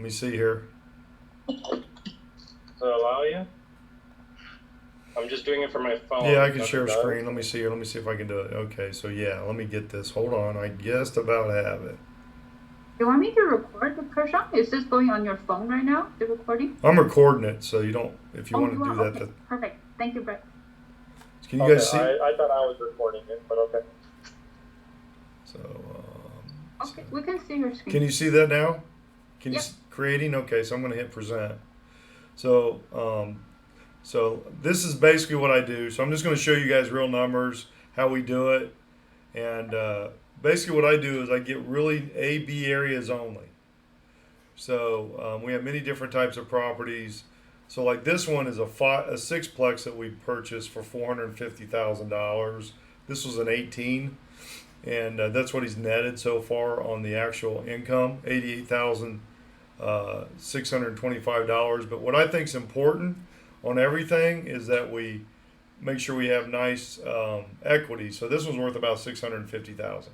Let me see here. Does it allow you? I'm just doing it for my phone. Yeah, I If can nothing share a does. screen. Let me see here. Let me see if I can do it. Okay, so yeah, let me get this. Hold on. I just about have it. You want me to record the Kershaw? Is this going on your phone right now, the recording? I'm recording it, so you don't. If you Oh, want you to do are? that, Okay, perfect. Thank you, Brett. can you Okay, guys see? I thought I was recording it, but okay. So, Okay, we can see your can screen. you see that now? Can you Yep. creating? Okay, so I'm going to hit present. So, so this is basically what I do. So I'm just going to show you guys real numbers, how we do it, and basically what I do is I get really A B areas only. So we have many different types of properties. So like this one is a sixplex that we purchased for $450,000. This was an 18, and that's what he's netted so far on the actual income, $88,625. But what I think is important on everything is that we make sure we have nice equity. So this one's worth about 650,000.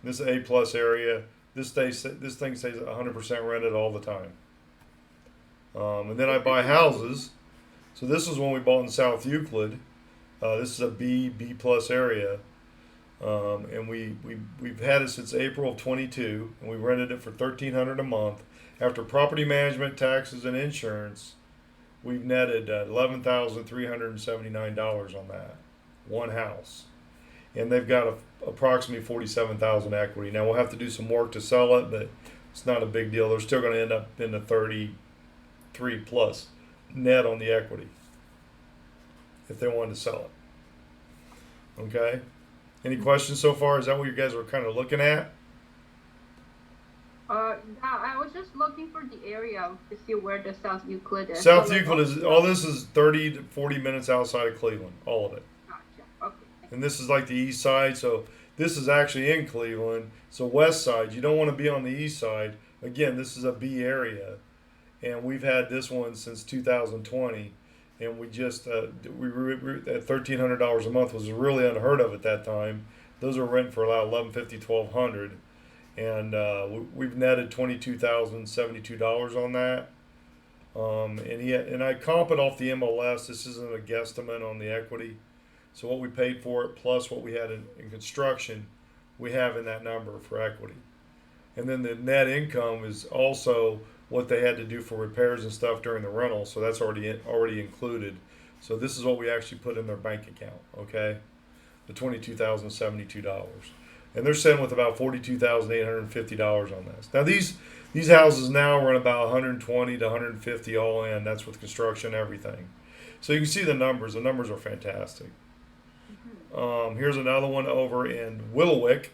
This is A plus area. This thing stays 100% rented all the time. And then I buy houses. So this is one we bought in South Euclid. This is a B plus area, and we've had it since April of 22, and we rented it for $1,300 a month. After property management, taxes, and insurance, we've netted $11,379 on that one house, and they've got approximately 47,000 equity. Now we'll have to do some work to sell it, but it's not a big deal. They're still going to end up in the 33 plus net on the equity if they wanted to sell it. Okay. Any questions so far? Is that what you guys are kind of looking at? Yeah, I was just looking for the area to see where the South Euclid is. So South like, Euclid is all this is 30 to 40 minutes outside of Cleveland, all of it. gotcha. Okay. And this is like the east side, so this is actually in Cleveland. So west side, you don't want to be on the east side. Again, this is a B area, and we've had this one since 2020, and we just we were at $1,300 a month was really unheard of at that time. Those are rent for about 1150, 1200, and we've netted $22,072 on that. And I comp it off the MLS. This isn't a guesstimate on the equity. So what we paid for it plus what we had in construction, we have in that number for equity. And then the net income is also what they had to do for repairs and stuff during the rental. So that's already included. So this is what we actually put in their bank account. Okay, the $22,072, and they're sitting with about $42,850 on this. Now these houses now run about 120 to 150 all in. That's with construction and everything. So you can see the numbers. The numbers are fantastic. Here's another one over in Willowick.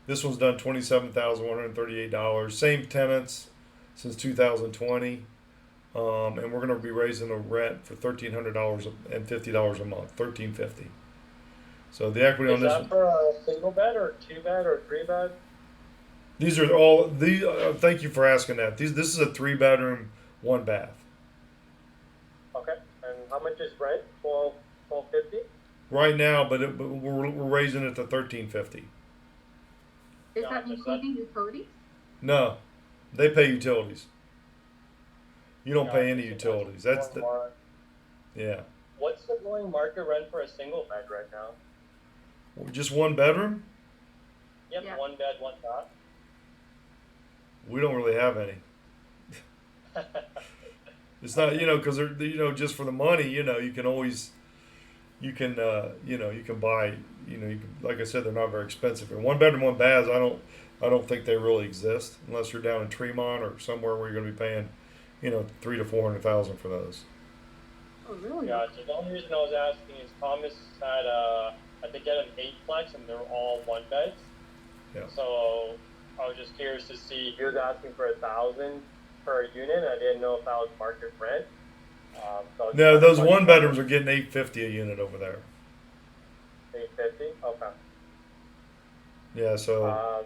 This one's done $27,138. Same tenants since 2020, and we're going to be raising the rent for $1,350 a month, $1,350. So the equity on Is this. that for a single bed or two bed or three bed? These are all these. Thank you for asking that. This is a 3 bedroom, 1 bath. Okay. And how much is rent? 1250? Right now, but we're raising it to 1350. Is Yeah, that is that including utilities? No, they pay utilities. You don't yeah, pay any utilities. That's the more. yeah. What's the going market rent for a single bed right now? Just 1 bedroom. Yep, Yeah. one bed, one bath. We don't really have any. It's not because they're just for the money. You can always you can you can buy you can, like I said, they're not very expensive. And 1 bedroom, 1 baths, I don't think they really exist unless you're down in Tremont or somewhere where you're going to be paying 300,000 to 400,000 for those. Oh, really? Yeah, so the only reason I was asking is Thomas had to get an eightplex and they're all one beds. Yeah. So I was just curious to see he was asking for 1,000 per unit. I didn't know if that was market rent. So No, those 1 bedrooms are getting $850 a unit over there. 850. Okay. Yeah. So Um,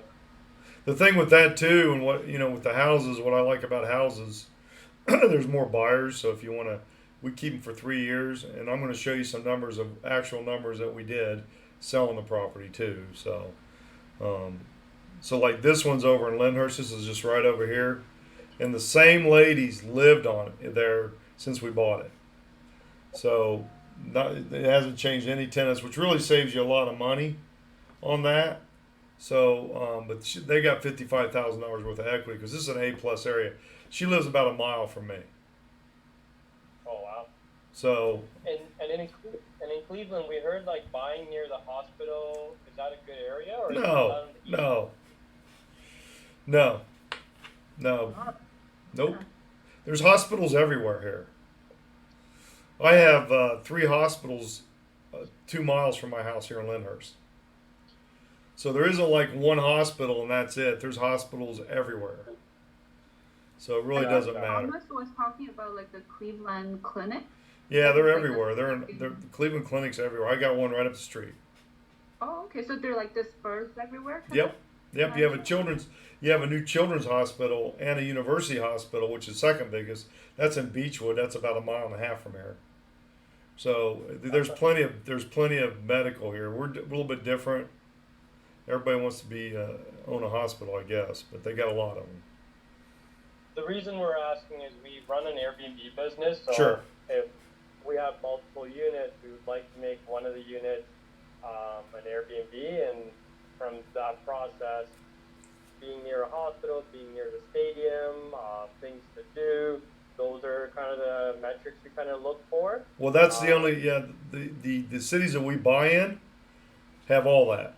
the thing with that too, and what with the houses, what I like about houses, there's more buyers. So if you want to, we keep them for 3 years, and I'm going to show you some numbers actual numbers that we did selling the property too. So So like this one's over in Lyndhurst. This is just right over here, and the same ladies lived on it there since we bought it. So it hasn't changed any tenants, which really saves you a lot of money on that. So, but they got $55,000 worth of equity because this is an A+ area. She lives about a mile from me. Oh wow. So And in Cleveland, we heard like buying near the hospital. Is that a good area or is it no, out on the east? no, no, no, nope. There's hospitals everywhere here. I have 3 hospitals 2 miles from my house here in Lyndhurst. So there isn't like one hospital and that's it. There's hospitals everywhere. So it really doesn't matter. Thomas was talking about like the Cleveland Clinic. Yeah, they're everywhere. They're the Cleveland Clinic's everywhere. I got one right up the street. Oh, okay. So they're like dispersed everywhere. Yep. Yep. You have a new children's hospital and a university hospital, which is second biggest. That's in Beechwood. That's about a mile and a half from here. So there's plenty of medical here. We're a little bit different. Everybody wants to be own a hospital, I guess, but they got a lot of them. The reason we're asking is we run an Airbnb business. So Sure. if we have multiple units, we would like to make one of the units an Airbnb, and from that process, being near a hospital, being near the stadium, things to do, those are kind of the metrics we kind of look for. Well, that's the only the cities that we buy in have all that.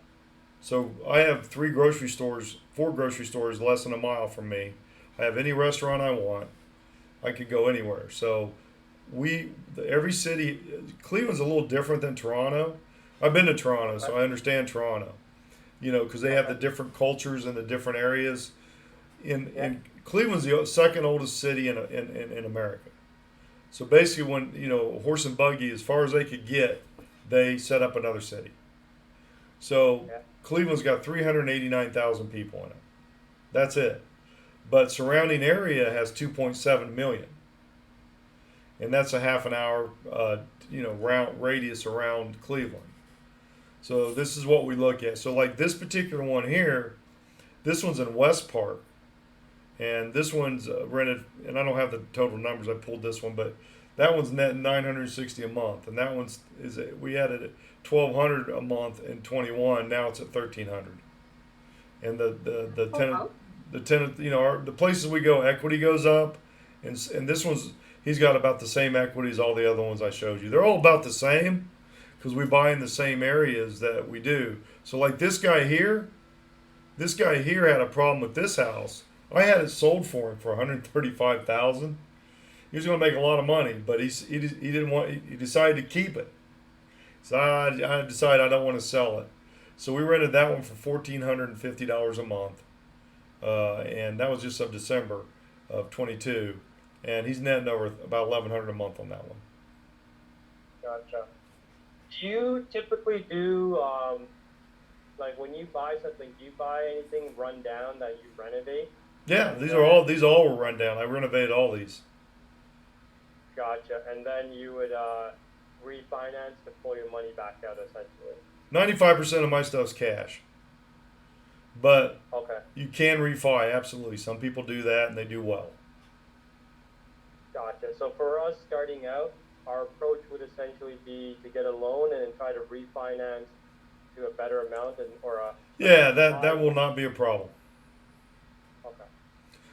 So I have 4 grocery stores less than a mile from me. I have any restaurant I want. I could go anywhere. So every city, Cleveland's a little different than Toronto. I've been to Toronto, so I understand Toronto. Because they have the different cultures in the different areas. In Cleveland's the second oldest city in America. So basically, when horse and buggy, as far as they could get, they set up another city. So Cleveland's got 389,000 people in it. That's it. But surrounding area has 2.7 million, and that's a half an hour, round radius around Cleveland. So this is what we look at. So like this particular one here, this one's in West Park, and this one's rented. And I don't have the total numbers. I pulled this one, but that one's net $960 a month, and that one's we had it at $1,200 a month in 21. Now it's at $1,300, and the tenant. The tenant, the places we go, equity goes up, and this one's he's got about the same equity as all the other ones I showed you. They're all about the same because we buy in the same areas that we do. So like this guy here had a problem with this house. I had it sold for him for $135,000. He was going to make a lot of money, but he didn't want. He decided to keep it. So I decided I don't want to sell it. So we rented that one for $1,450 a month. And that was just of December of 22, and he's netting over about $1,100 a month on that one. Gotcha. Do you typically do like when you buy something? Do you buy anything run down that you renovate? Yeah, these all were run down. I renovated all these. Gotcha. And then you would refinance to pull your money back out, essentially. 95% of my stuff's cash. But okay, you can refi, absolutely. Some people do that, and they do well. Gotcha. So for us starting out, our approach would essentially be to get a loan and then try to refinance to a better amount that will not be a problem. Okay.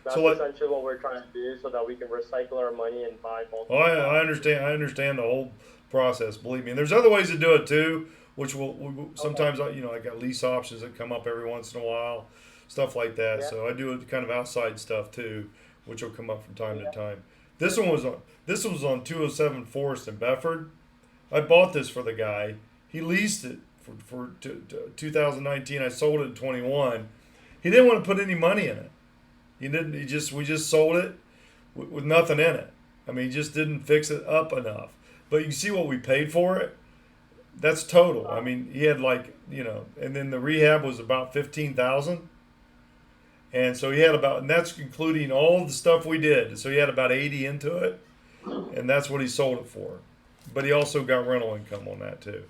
That's So essentially what we're trying to do so that we can recycle our money and buy multiple. I understand the whole process, believe me. And there's other ways to do it, too. Which will sometimes I got lease options that come up every once in a while, stuff like that. Yeah. So I do kind of outside stuff too, which will come up from time to time. This one was on 207 Forest in Bedford. I bought this for the guy. He leased it for 2019. I sold it in 21. He didn't want to put any money in it. He didn't. We just sold it with nothing in it. I mean, he just didn't fix it up enough. But you can see what we paid for it. That's total. I mean, he had and then the rehab was about $15,000, and so he had and that's including all the stuff we did. So he had about 80 into it, and that's what he sold it for. But he also got rental income on that too.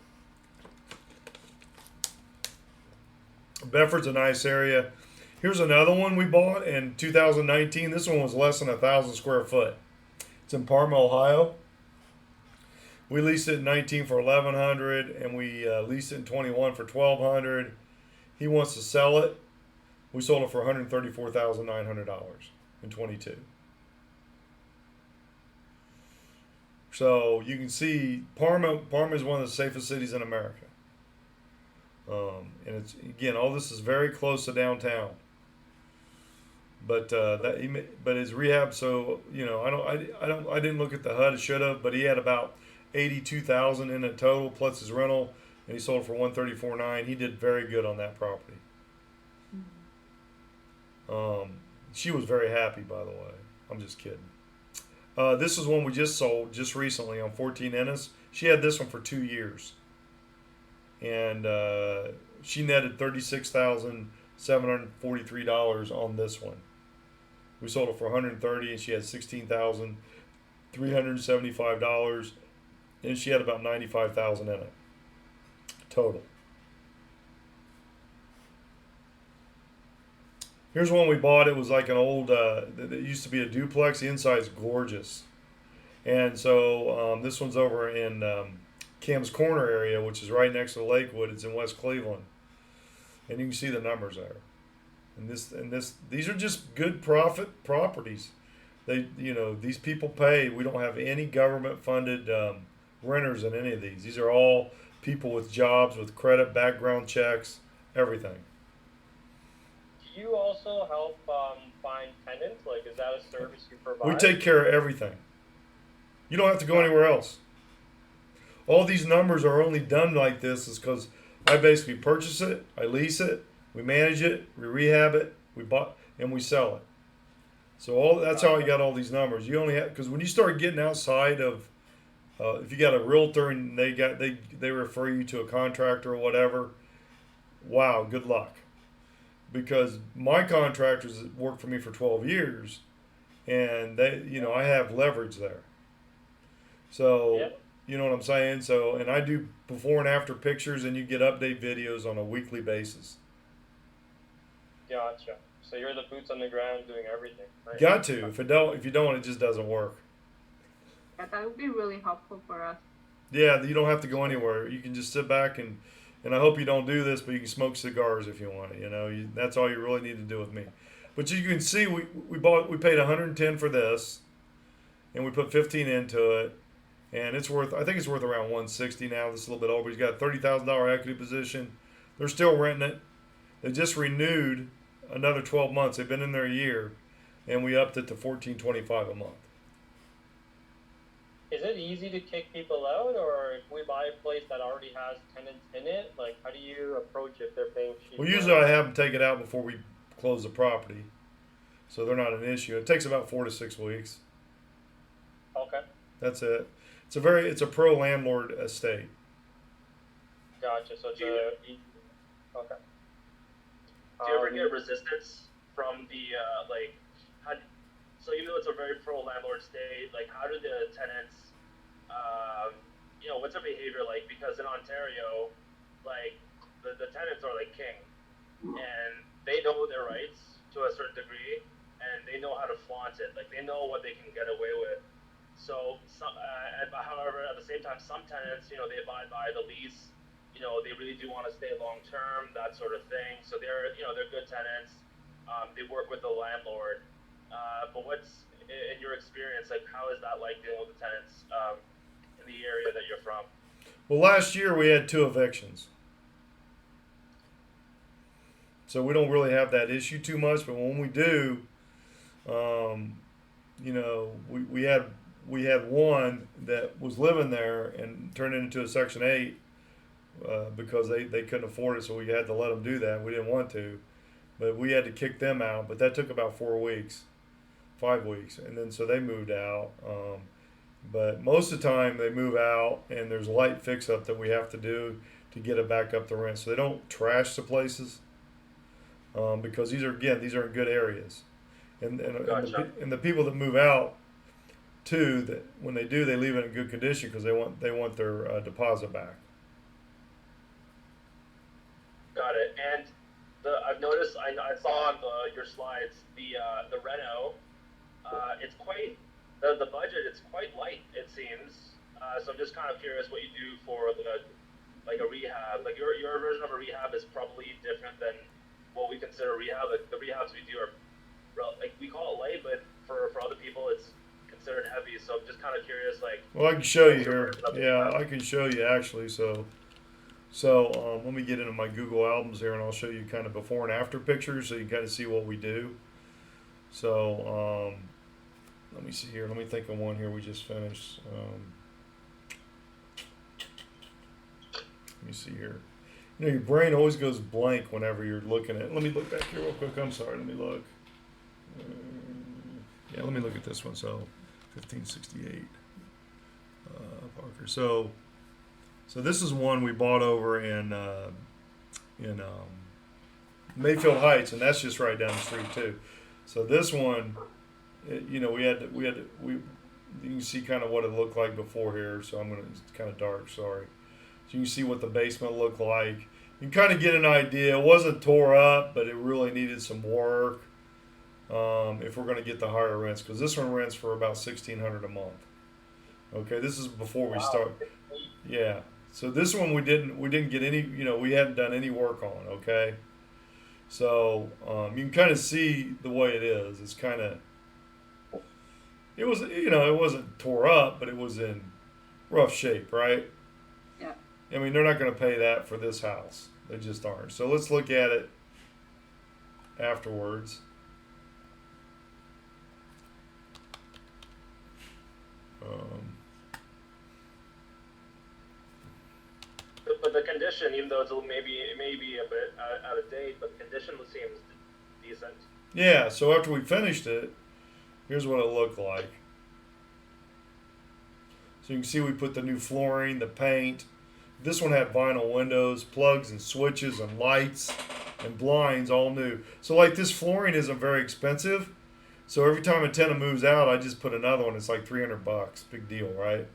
Bedford's a nice area. Here's another one we bought in 2019. This one was less than 1,000 square foot. It's in Parma, Ohio. We leased it in 19 for 1,100, and we leased it in 21 for 1,200. He wants to sell it. We sold it for $134,900 in 22. So you can see Parma is one of the safest cities in America. And it's, again, all this is very close to downtown. But but his rehab. So I didn't look at the HUD. I should have, but he had about 82,000 in it total plus his rental, and he sold it for 134,900. He did very good on that property. She was very happy, by the way. I'm just kidding. This is one we just sold just recently on 14 Ennis. She had this one for 2 years, and she netted $36,743 on this one. We sold it for 130, and she had $16,375, and she had about 95,000 in it total. Here's one we bought. It was like an old, it used to be a duplex. The inside's gorgeous. And so this one's over in Cam's Corner area, which is right next to Lakewood. It's in West Cleveland. And you can see the numbers there. And these are just good profit properties. These people pay. We don't have any government funded renters in any of these. These are all people with jobs, with credit, background checks, everything. Do you also help find tenants? Like, is that a service you provide? We take care of everything. You don't have to go anywhere else. All these numbers are only done like this is because I basically purchase it, I lease it, we manage it, we rehab it, we buy, and we sell it. So that's how I got all these numbers. You only have, because when you start getting outside of, if you got a realtor and they refer you to a contractor or whatever, wow, good luck. Because my contractors worked for me for 12 years, and I have leverage there. So, Yep. You know what I'm saying? So, and I do before and after pictures, and you get update videos on a weekly basis. Gotcha. So you're the boots on the ground doing everything, right? Got to. If you don't, it just doesn't work. Yeah, that would be really helpful for us. Yeah, you don't have to go anywhere. You can just sit back and I hope you don't do this, but you can smoke cigars if you want it. That's all you really need to do with me. But you can see we paid 110 for this, and we put 15 into it, and I think it's worth around 160 now. This is a little bit over. He's got a $30,000 equity position. They're still renting it. They just renewed another 12 months. They've been in there a year, and we upped it to $14.25 a month. Is it easy to kick people out, or if we buy a place that already has tenants in it, like how do you approach it if they're paying cheap? Well, usually I have them take it out before we close the property, so they're not an issue. It takes about 4 to 6 weeks. Okay. That's it. It's a pro landlord estate. Gotcha. So it's okay. Do you ever get resistance from the so even though it's a very pro landlord state, like how do the tenants, what's their behavior like? Because in Ontario, like the tenants are like king, and they know their rights to a certain degree, and they know how to flaunt it. Like they know what they can get away with. So, however, at the same time, some tenants, they abide by the lease. They really do want to stay long term, that sort of thing. So they're good tenants. They work with the landlord. But what's in your experience, like how is that like dealing with the tenants in the area that you're from? Well, last year we had 2 evictions, so we don't really have that issue too much. But when we do, we had one that was living there and turned it into a Section 8 because they couldn't afford it, so we had to let them do that. We didn't want to, but we had to kick them out. But that took about 5 weeks, and then so they moved out. But most of the time they move out, and there's light fix up that we have to do to get it back up to rent. So they don't trash the places because these are in good areas, and Gotcha. and the people that move out too, that when they do, they leave it in good condition because they want their deposit back. Got it. And I've noticed. I saw on your slides the reno. It's quite the budget. It's quite light. It seems. So I'm just kind of curious what you do for like a rehab. Like your version of a rehab is probably different than what we consider rehab. Like the rehabs we do are like we call it light, but for other people it's considered heavy. So I'm just kind of curious. Like, Well, I can show you what's your here. version of a Yeah, rehab? I can show you actually. So let me get into my Google albums here, and I'll show you kind of before and after pictures, so you kind of see what we do. So let me see here. Let me think of one here we just finished. Let me see here. You know, your brain always goes blank whenever you're looking at. Let me look back here real quick. I'm sorry. Let me look. Yeah, let me look at this one. So, 1568 Parker. So this is one we bought over in Mayfield Heights, and that's just right down the street too. So this one, you know, you can see kind of what it looked like before here. So it's kind of dark. Sorry. So you can see what the basement looked like. You can kind of get an idea. It wasn't tore up, but it really needed some work. If we're going to get the higher rents, because this one rents for about $1,600 a month. Okay, this is before we start. Yeah. So this one we didn't get any. You know, we hadn't done any work on. Okay. So you can kind of see the way it is. It's kind of. It was, you know, it wasn't tore up, but it was in rough shape, right? Yeah. I mean, they're not going to pay that for this house. They just aren't. So let's look at it afterwards. But the condition, even though it may be a bit out of date, but the condition seems decent. Yeah, so after we finished it, here's what it looked like. So you can see we put the new flooring, the paint. This one had vinyl windows, plugs and switches and lights and blinds, all new. So like this flooring isn't very expensive. So every time a tenant moves out, I just put another one. It's like $300. Big deal, right?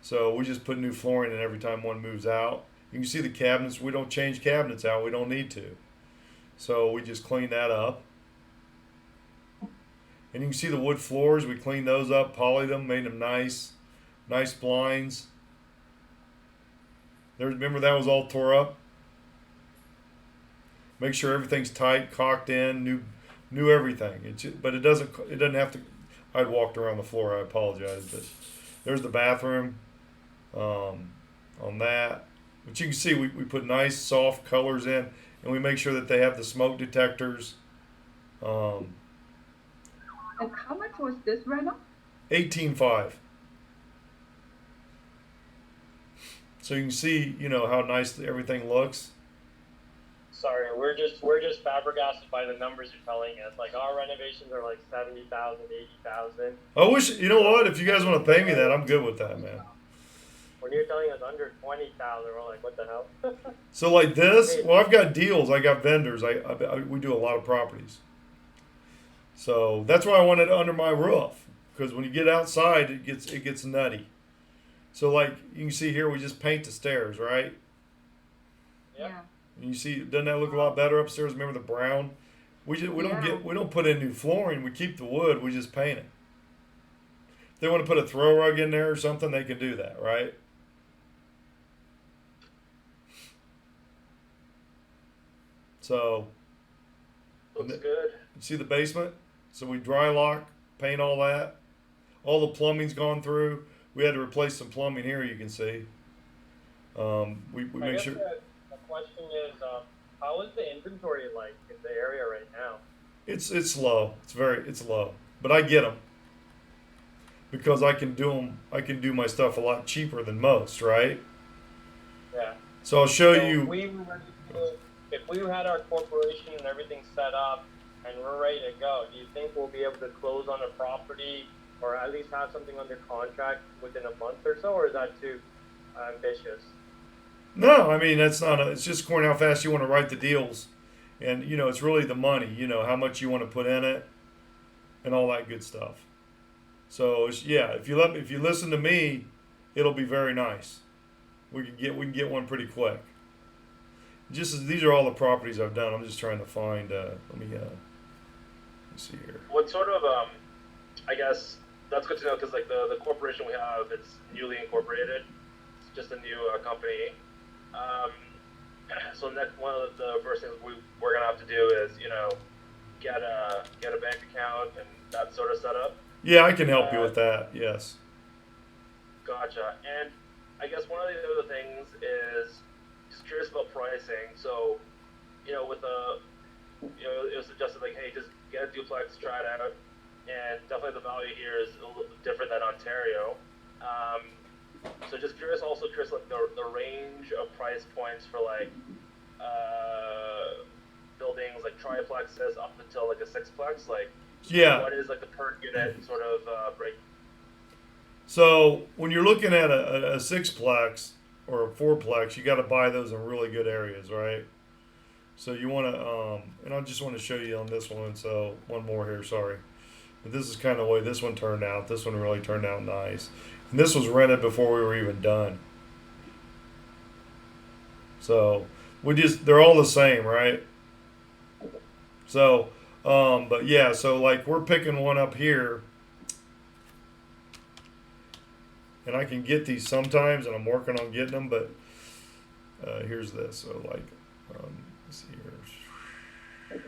So we just put new flooring in every time one moves out. You can see the cabinets. We don't change cabinets out. We don't need to. So we just clean that up. And you can see the wood floors. We cleaned those up, polished them, made them nice. Nice blinds. Remember that was all tore up? Make sure everything's tight, caulked in, new everything. But it doesn't have to. I'd walked around the floor. I apologize, but there's the bathroom on that. But you can see we put nice soft colors in, and we make sure that they have the smoke detectors. And how much was this reno? $18,500. So you can see, you know, how nice everything looks. Sorry, we're just flabbergasted by the numbers you're telling us. Like our renovations are like 70,000, 80,000. I wish, you know what, if you guys want to pay me that, I'm good with that, man. When you're telling us under 20,000, we're like, what the hell? So like this, well, I've got deals. I got vendors. We do a lot of properties. So that's why I wanted it under my roof, because when you get outside, it gets nutty. So like you can see here, we just paint the stairs, right? Yep. Yeah. And you see, doesn't that look a lot better upstairs? Remember the brown? We don't put in new flooring. We keep the wood. We just paint it. If they want to put a throw rug in there or something, they can do that, right? So Looks good. you see the basement? So we dry lock, paint all that. All the plumbing's gone through. We had to replace some plumbing here. You can see. We I make guess sure. the question is, how is the inventory like in the area right now? It's low. It's low. But I get them because I can do them. I can do my stuff a lot cheaper than most, right? Yeah. So I'll show So you. if we had our corporation and everything set up and we're ready to go, do you think we'll be able to close on a property or at least have something under contract within a month or so, or is that too ambitious? No, I mean that's not. It's just according how fast you want to write the deals, and you know it's really the money. You know how much you want to put in it, and all that good stuff. So yeah, if you listen to me, it'll be very nice. We can get one pretty quick. these are all the properties I've done. I'm just trying to find. Let me see here. What sort of I guess that's good to know because like the corporation we have, it's newly incorporated. It's just a new company. Um, so next, one of the first things we're gonna have to do is get a bank account and that sort of setup. Yeah, I can help you with that. Yes. Gotcha. And I guess one of the other things is just curious about pricing. So, with it was suggested like, hey, just get a duplex, try it out, and definitely the value here is a little different than Ontario. So just curious, like the range of price points for like buildings like triplexes up until like a sixplex. Like, Yeah. what is like the per unit sort of break? So when you're looking at a sixplex or a fourplex, you got to buy those in really good areas, right? So you want to, and I just want to show you on this one. So one more here, sorry. But this is kind of the way this one turned out. This one really turned out nice. And this was rented before we were even done. So they're all the same, right? So, but yeah, so like we're picking one up here. And I can get these sometimes, and I'm working on getting them, but here's this. So like, let's see here.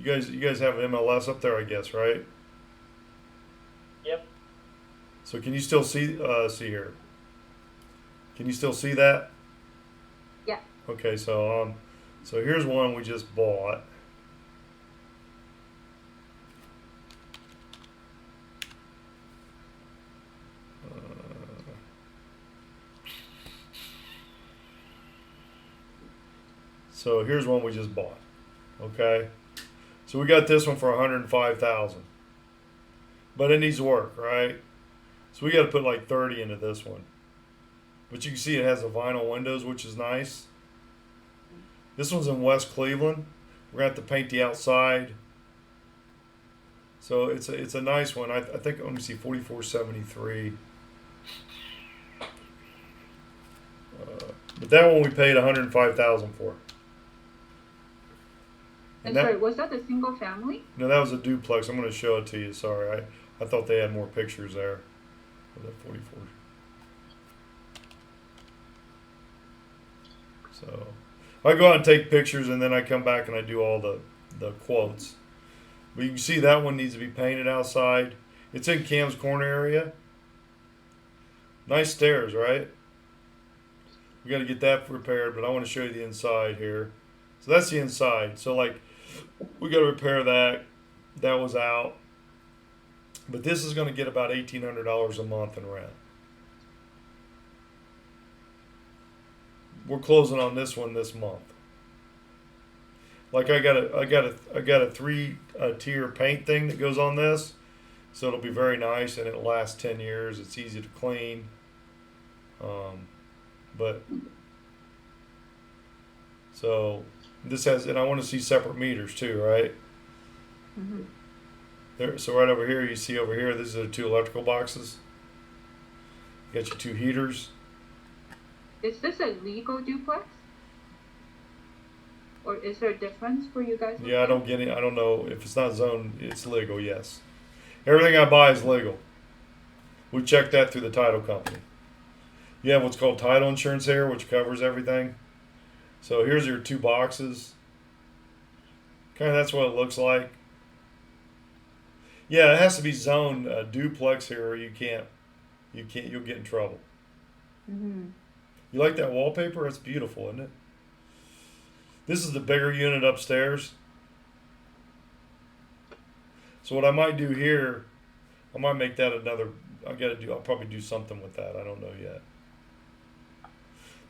You guys have MLS up there, I guess, right? Yep. So can you still see here? Can you still see that? Yeah. Okay, so here's one we just bought. So here's one we just bought. Okay, so we got this one for 105,000, but it needs work, right? So we got to put like 30 into this one. But you can see it has the vinyl windows, which is nice. This one's in West Cleveland. We're gonna have to paint the outside. So it's a nice one. I think, let me see, 4473. But that one we paid 105,000 for. And sorry, was that a single family? No, that was a duplex. I'm going to show it to you. Sorry, I thought they had more pictures there. Was that 44? So I go out and take pictures, and then I come back and I do all the quotes. But you can see that one needs to be painted outside. It's in Cam's Corner area. Nice stairs, right? We got to get that repaired, but I want to show you the inside here. So that's the inside. So like, we got to repair that. That was out. But this is going to get about $1,800 a month in rent. We're closing on this one this month. Like I got a three tier paint thing that goes on this, so it'll be very nice and it'll last 10 years. It's easy to clean. But so this has, and I want to see separate meters too, right? Mm-hmm. There, so right over here, you see over here, these are the two electrical boxes. You got your two heaters. Is this a legal duplex? Or is there a difference for you guys? Yeah, I don't get it. I don't know if it's not zoned. It's legal. Yes, everything I buy is legal. We check that through the title company. You have what's called title insurance here, which covers everything. So here's your two boxes. Kind of that's what it looks like. Yeah, it has to be zoned duplex here, or you can't. You'll get in trouble. Mm-hmm. You like that wallpaper? It's beautiful, isn't it? This is the bigger unit upstairs. So what I might do here, I might make that another. I'll probably do something with that. I don't know yet.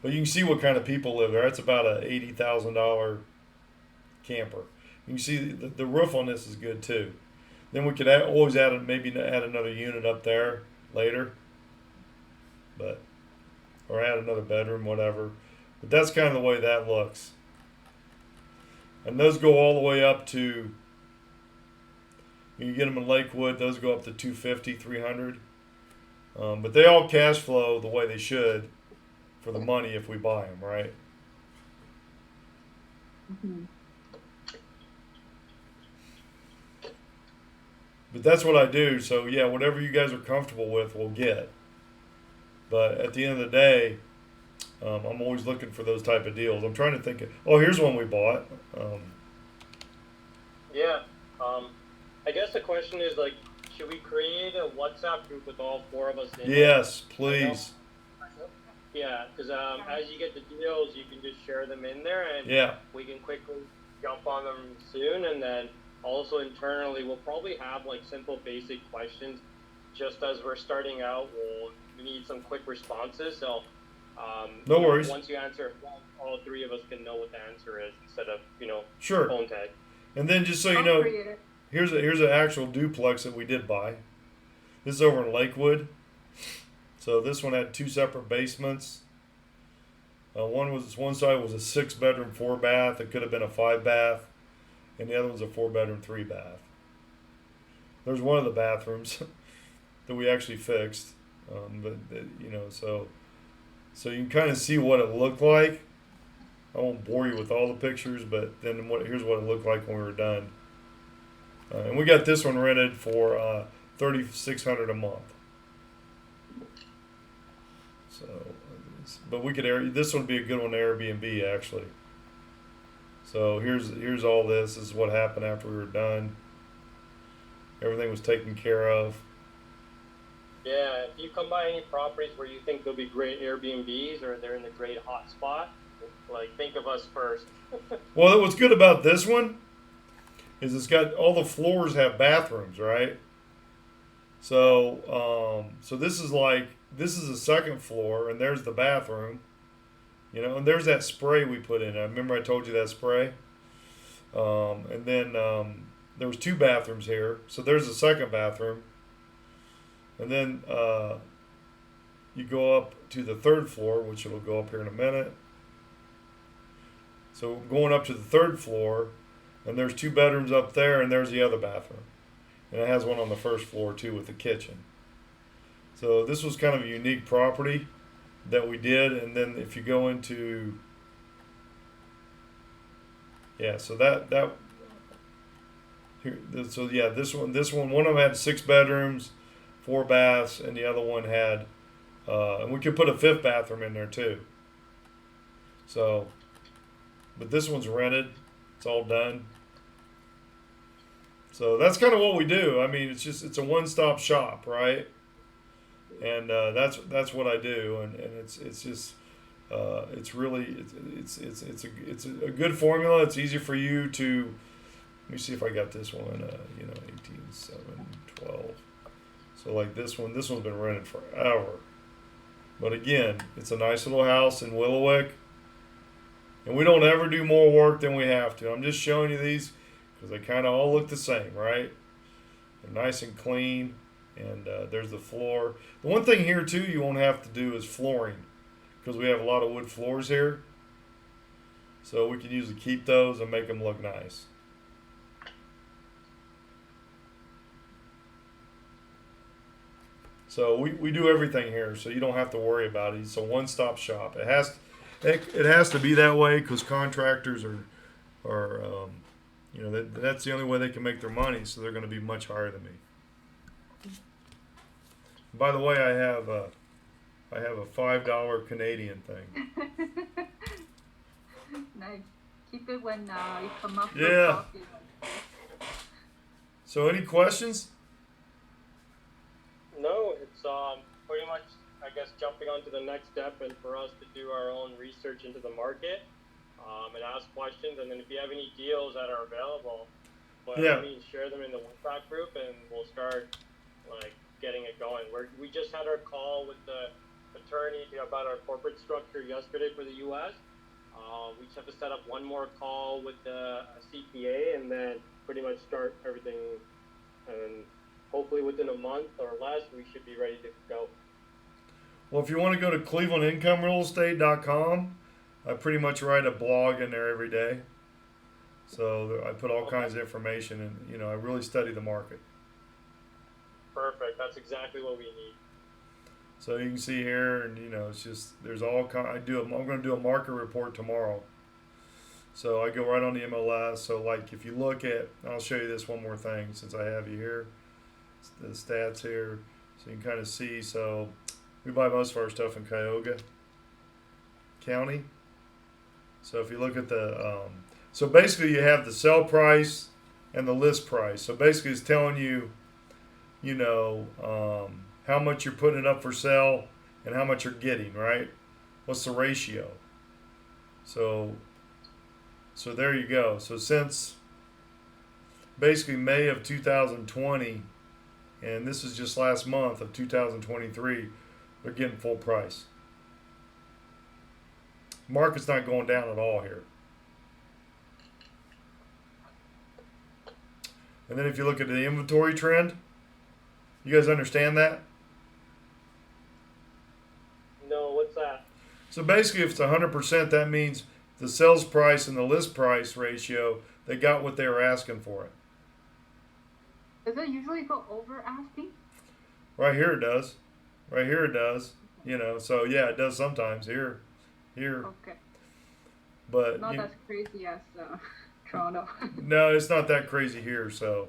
But you can see what kind of people live there. That's about a $80,000 camper. You can see the roof on this is good too. Then we could always add another unit up there later. Or add another bedroom, whatever. But that's kind of the way that looks. And those go all the way up to, you get them in Lakewood, those go up to 250, 300. But they all cash flow the way they should for the money if we buy them, right? Mhm. But that's what I do. So yeah, whatever you guys are comfortable with, we'll get. But at the end of the day, I'm always looking for those type of deals. I'm trying to think. Oh, here's one we bought. Yeah. I guess the question is like, should we create a WhatsApp group with all four of us in it? Yes, please. Yeah, because as you get the deals, you can just share them in there, and Yeah. we can quickly jump on them soon. And then also internally, we'll probably have like simple, basic questions. Just as we're starting out, we need some quick responses. So No worries. once you answer, all three of us can know what the answer is instead of Sure. phone tag. And then just so you I'll know, create it. here's an actual duplex that we did buy. This is over in Lakewood. So this one had 2 separate basements. One side was a 6-bedroom, 4-bath. It could have been a 5-bath, and the other one's a 4-bedroom, 3-bath. There's one of the bathrooms that we actually fixed, so you can kind of see what it looked like. I won't bore you with all the pictures, but then here's what it looked like when we were done. And we got this one rented for $3,600 a month. So, but we could this one would be a good one to Airbnb actually. So here's all this. This is what happened after we were done. Everything was taken care of. Yeah, if you come by any properties where you think there'll be great Airbnbs or they're in a great hot spot, like think of us first. Well, what's good about this one is it's got all the floors have bathrooms, right? So this is the second floor, and there's the bathroom, and there's that spray we put in. I remember I told you that spray. And then there was 2 bathrooms here, so there's the second bathroom. And then you go up to the 3rd floor, which will go up here in a minute. So going up to the 3rd floor, and there's 2 bedrooms up there, and there's the other bathroom. And it has one on the 1st floor too with the kitchen. So this was kind of a unique property that we did. And then if you go into, so this one, one of them had 6 bedrooms, 4 baths, and the other one had, and we could put a 5th bathroom in there too. So, but this one's rented. It's all done. So that's kind of what we do. I mean, it's a one-stop shop, right? And that's what I do, and it's a good formula. It's easy for you to. Let me see if I got this one. 18, 7, 12. So like this one's been rented forever. But again, it's a nice little house in Willowick, and we don't ever do more work than we have to. I'm just showing you these because they kind of all look the same, right? They're nice and clean. And there's the floor. The one thing here too you won't have to do is flooring, because we have a lot of wood floors here. So we can usually keep those and make them look nice. So we do everything here, so you don't have to worry about it. It's a one-stop shop. It has to be that way because contractors are that's the only way they can make their money. So they're going to be much higher than me. By the way, I have a $5 Canadian thing. Nice. Keep it when you come up Yeah. for coffee. So any questions? No, it's pretty much, I guess, jumping on to the next step and for us to do our own research into the market and ask questions. And then if you have any deals that are available, by all means, share them in the WhatsApp group and we'll start getting it going. We just had our call with the attorney about our corporate structure yesterday for the U.S. We just have to set up one more call with the CPA and then pretty much start everything. And hopefully within a month or less, we should be ready to go. Well, if you want to go to clevelandincomerealestate.com, I pretty much write a blog in there every day. So I put all kinds of information, and I really study the market. Perfect. That's exactly what we need. So you can see here, and it's just there's all kind. I'm going to do a market report tomorrow. So I go right on the MLS. So like if you look at, I'll show you this one more thing since I have you here. The stats here, so you can kind of see. So we buy most of our stuff in Cuyahoga County. So if you look at so basically you have the sell price and the list price. So basically it's telling you, how much you're putting it up for sale and how much you're getting, right? What's the ratio? So there you go. So since basically May of 2020, and this is just last month of 2023, they're getting full price. Market's not going down at all here. And then if you look at the inventory trend, you guys understand that? No, what's that? So basically if it's 100%, that means the sales price and the list price ratio, they got what they were asking for it. Does it usually go over asking? Right here it does. Right here it does. So yeah, it does sometimes. Here. Okay. But Not as crazy as Toronto. no, it's not that crazy here. So,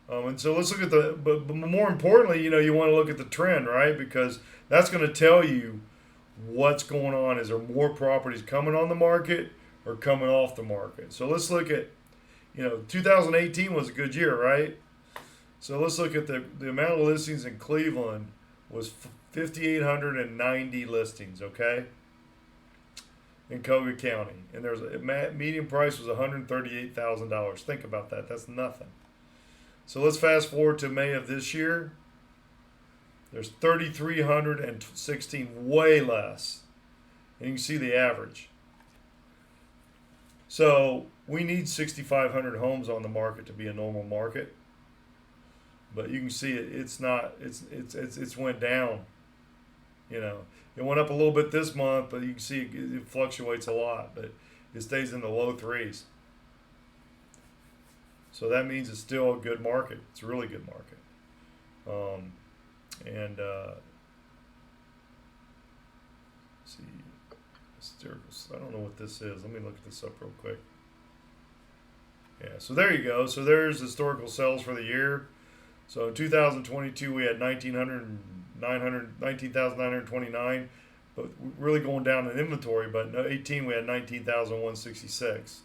and so let's look at but more importantly, you want to look at the trend, right? Because that's going to tell you what's going on. Is there more properties coming on the market or coming off the market? So let's look at, 2018 was a good year, right? So let's look at the amount of listings in Cleveland was 5,890 listings, okay? In Cuyahoga County. And there's a median price was $138,000. Think about that. That's nothing. So let's fast forward to May of this year. There's 3,316, way less. And you can see the average. So we need 6,500 homes on the market to be a normal market. But you can see it's not, it's went down. It went up a little bit this month, but you can see it fluctuates a lot, but it stays in the low threes. So that means it's still a good market. It's a really good market. See, I don't know what this is. Let me look this up real quick. Yeah, so there you go. So there's historical sales for the year. So in 2022 we had 19,929, but really going down in inventory. But in 18 we had 19,166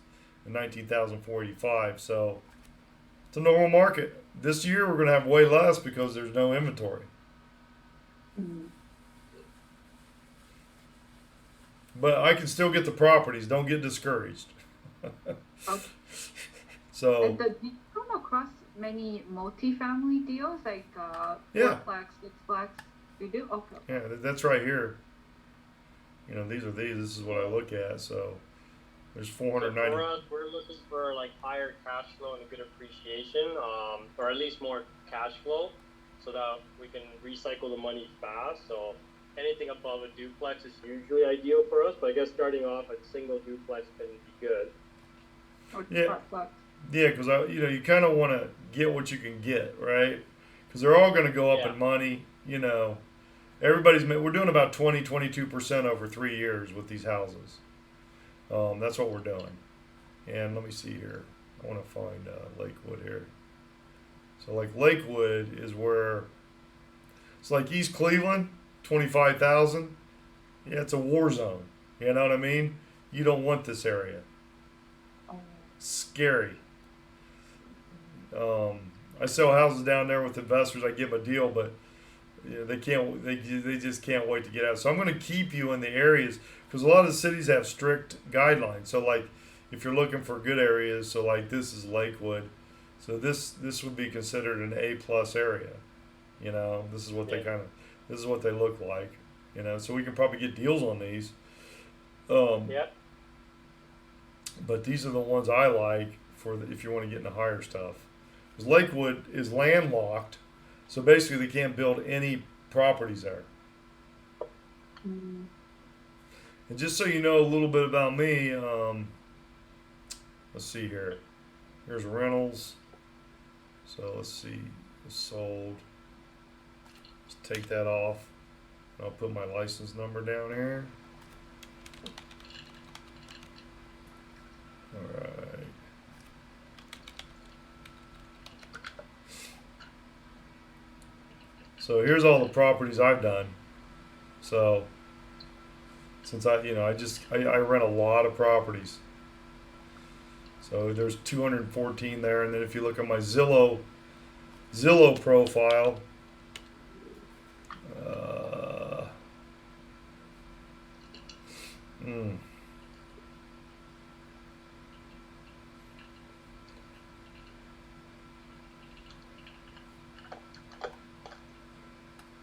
and 19,485. So it's a normal market. This year we're going to have way less because there's no inventory. Mm. But I can still get the properties. Don't get discouraged. Okay. So Do you come across many multi-family deals like Yeah. fourplex, sixplex? You do? Okay. yeah, that's right here. These are these. This is what I look at. So there's So 490. for us, we're looking for like higher cash flow and a good appreciation, or at least more cash flow, so that we can recycle the money fast. So anything above a duplex is usually ideal for us, but I guess starting off at single duplex can be good. Or Yeah. fourplex. Yeah, because you kind of want to get what you can get, right? Because they're all going to go up Yeah. in money. We're doing about 22% over 3 years with these houses. That's what we're doing. And let me see here. I want to find Lakewood here. So like Lakewood is where it's like East Cleveland, 25,000. Yeah, it's a war zone. You know what I mean? You don't want this area. Oh. Scary. I sell houses down there with investors. I give them a deal, but they can't. They just can't wait to get out. So I'm going to keep you in the areas because a lot of the cities have strict guidelines. So like, if you're looking for good areas, so like this is Lakewood, so this would be considered an A+ area. This is what this is what they look like. So we can probably get deals on these. Yep. But these are the ones I like if you want to get into higher stuff. Because Lakewood is landlocked, so basically they can't build any properties there. Mm. And just so you know a little bit about me, let's see here. Here's rentals. So let's see, it's sold. Let's take that off. I'll put my license number down here. All right. So here's all the properties I've done. So since I rent a lot of properties. So there's 214 there, and then if you look at my Zillow profile,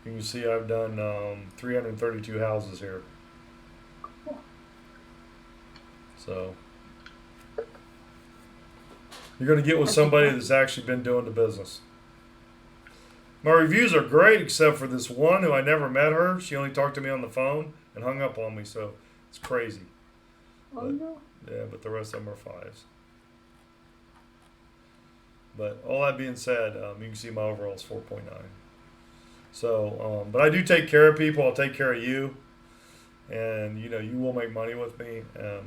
you can see I've done 332 houses here. So you're going to get with somebody that's actually been doing the business. My reviews are great, except for this one who I never met her. She only talked to me on the phone and hung up on me, so it's crazy. Oh, But, no. yeah, but the rest of them are 5s. But all that being said, you can see my overall is 4.9. So, but I do take care of people. I'll take care of you, and you will make money with me. I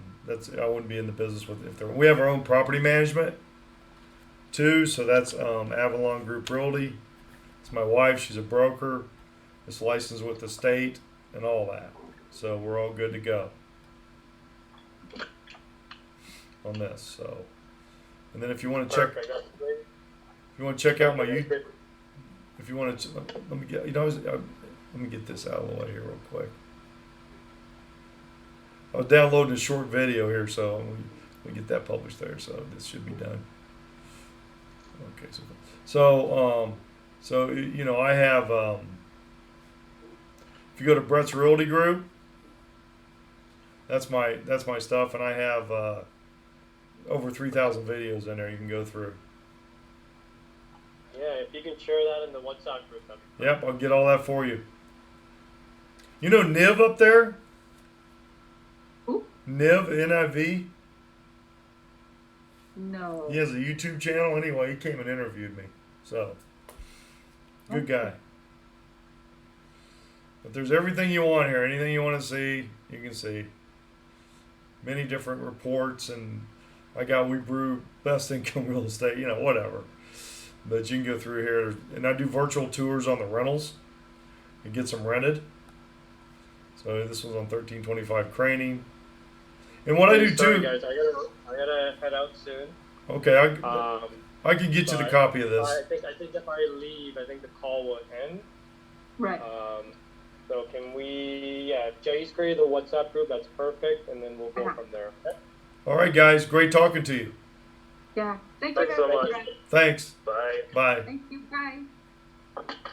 wouldn't be in the business we have our own property management too. So that's Avalon Group Realty. It's my wife. She's a broker. It's licensed with the state and all that. So we're all good to go on this. So, and then if you want to check, out my YouTube. If you want to, let me get this out of the way here real quick. I was downloading a short video here, so we get that published there. So this should be done. Okay, so I have. If you go to Brett's Realty Group, that's my stuff, and I have over 3,000 videos in there you can go through. Yeah, if you can share that in the WhatsApp group. Yep, I'll get all that for you. You know Niv up there? Who? Niv, N-I-V. No. He has a YouTube channel. Anyway, he came and interviewed me. So, good guy. But there's everything you want here. Anything you want to see, you can see. Many different reports, and I got We Brew Best Income Real Estate, whatever. But you can go through here, and I do virtual tours on the rentals. It gets them rented. So this one's on 1325 Craning. And what I do Sorry, too. guys, I gotta head out soon. Okay, I can get you the copy of this. I think if I leave, I think the call will end. Right. So can we? Yeah, if Jay's created the WhatsApp group, that's perfect, and then we'll go from there. Okay? All right, guys. Great talking to you. Yeah. Thank you Thanks very so much. much. Thanks. Bye. Bye. Thank you. Bye.